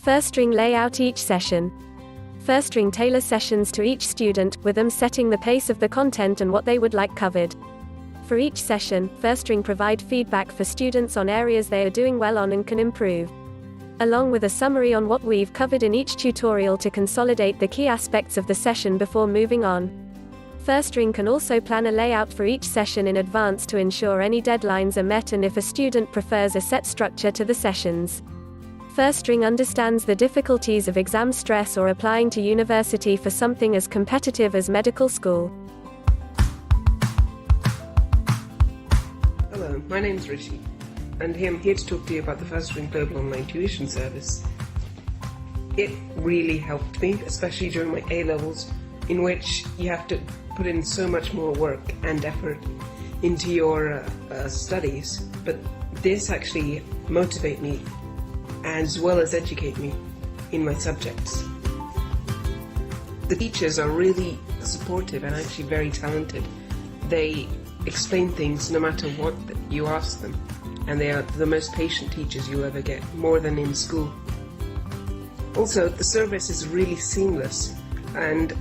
Firstring lay out each session. Firstring tailors sessions to each student, with them setting the pace of the content and what they would like covered. For each session, Firstring provide feedback for students on areas they are doing well on and can improve, along with a summary on what we've covered in each tutorial to consolidate the key aspects of the session before moving on. Firstring can also plan a layout for each session in advance to ensure any deadlines are met and if a student prefers a set structure to the sessions. Firstring understands the difficulties of exam stress or applying to university for something as competitive as medical school. Hello, my name's Rishi, and I'm here to talk to you about the Firstring Global online tuition service. It really helped me, especially during my A-levels, in which you have to put in so much more work and effort into your studies, but this actually motivates me as well as educate me in my subjects. The teachers are really supportive and actually very talented. They explain things no matter what you ask them, and they are the most patient teachers you'll ever get, more than in school. Also, the service is really seamless and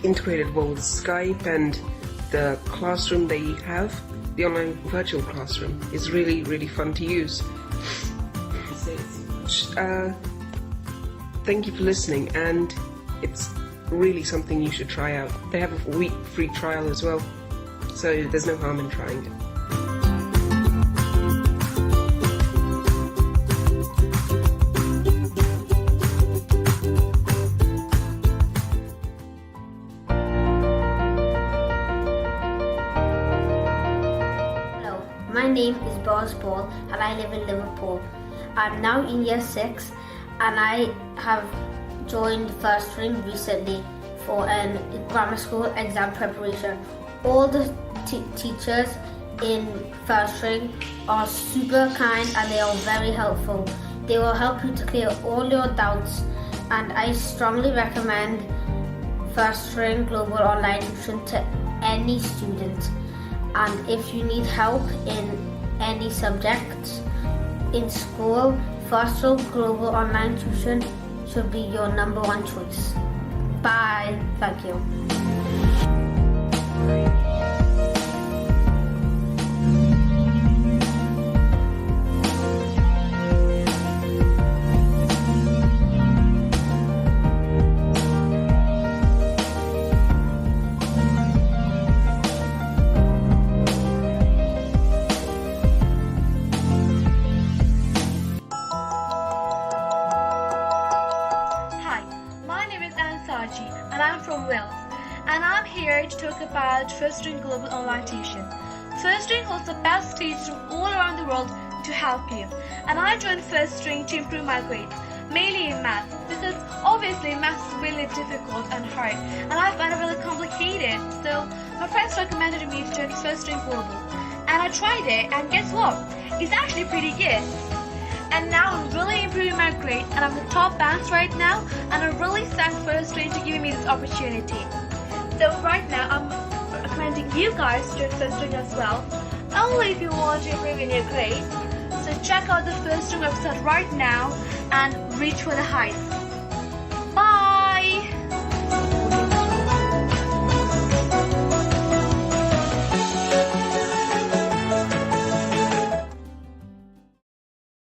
integrated well with Skype, and the classroom they have, the online virtual classroom, is really fun to use. Thank you for listening, and it's really something you should try out. They have a week free trial as well, so there's no harm in trying it. Hello, my name is Boz Paul and I live in Liverpool. I'm now in year 6 and I have joined Firstring recently for a grammar school exam preparation. All the teachers in Firstring are super kind and they are very helpful. They will help you to clear all your doubts, and I strongly recommend Firstring Global online tuition to any student. And if you need help in any subjects in school, Firstring Global online tuition should be your #1 choice. Bye. Thank you. And I'm from Wales, and I'm here to talk about Firstring Global online tuition. Firstring holds the best teachers from all around the world to help you, and I joined Firstring to improve my grades, mainly in math, because obviously math is really difficult and hard, and I find it really complicated. So my friends recommended me to join Firstring Global, and I tried it, and guess what? It's actually pretty good. And now I'm really improving my grade, and I'm the top bands right now, and I really thank Firstring for giving me this opportunity. So right now I'm recommending you guys to join Firstring as well, only if you want to improve in your grade. So check out the Firstring website right now and reach for the heights.